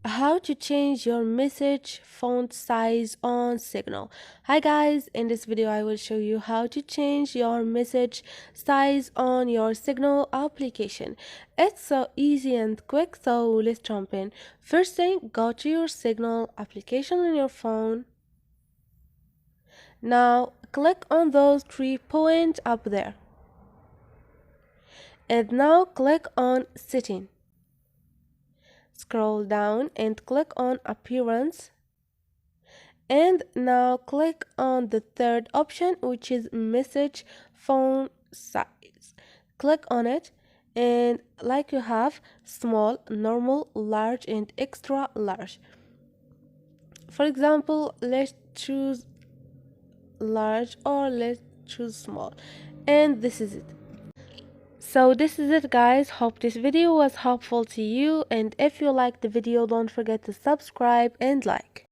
How to change your message font size on Signal. Hi guys, in this video I will show you how to change your message size on your Signal application. It's so easy and quick, so let's jump in. First thing, go to your Signal application on your phone. Now click on those 3 points up there, and now click on Setting. Scroll down and click on Appearance, and now click on the third option, which is Message Font Size. Click on it, and like you have small, normal, large, and extra large. For example, let's choose large, or let's choose small, and this is it. So this is it guys, hope this video was helpful to you, and if you liked the video, don't forget to subscribe and like.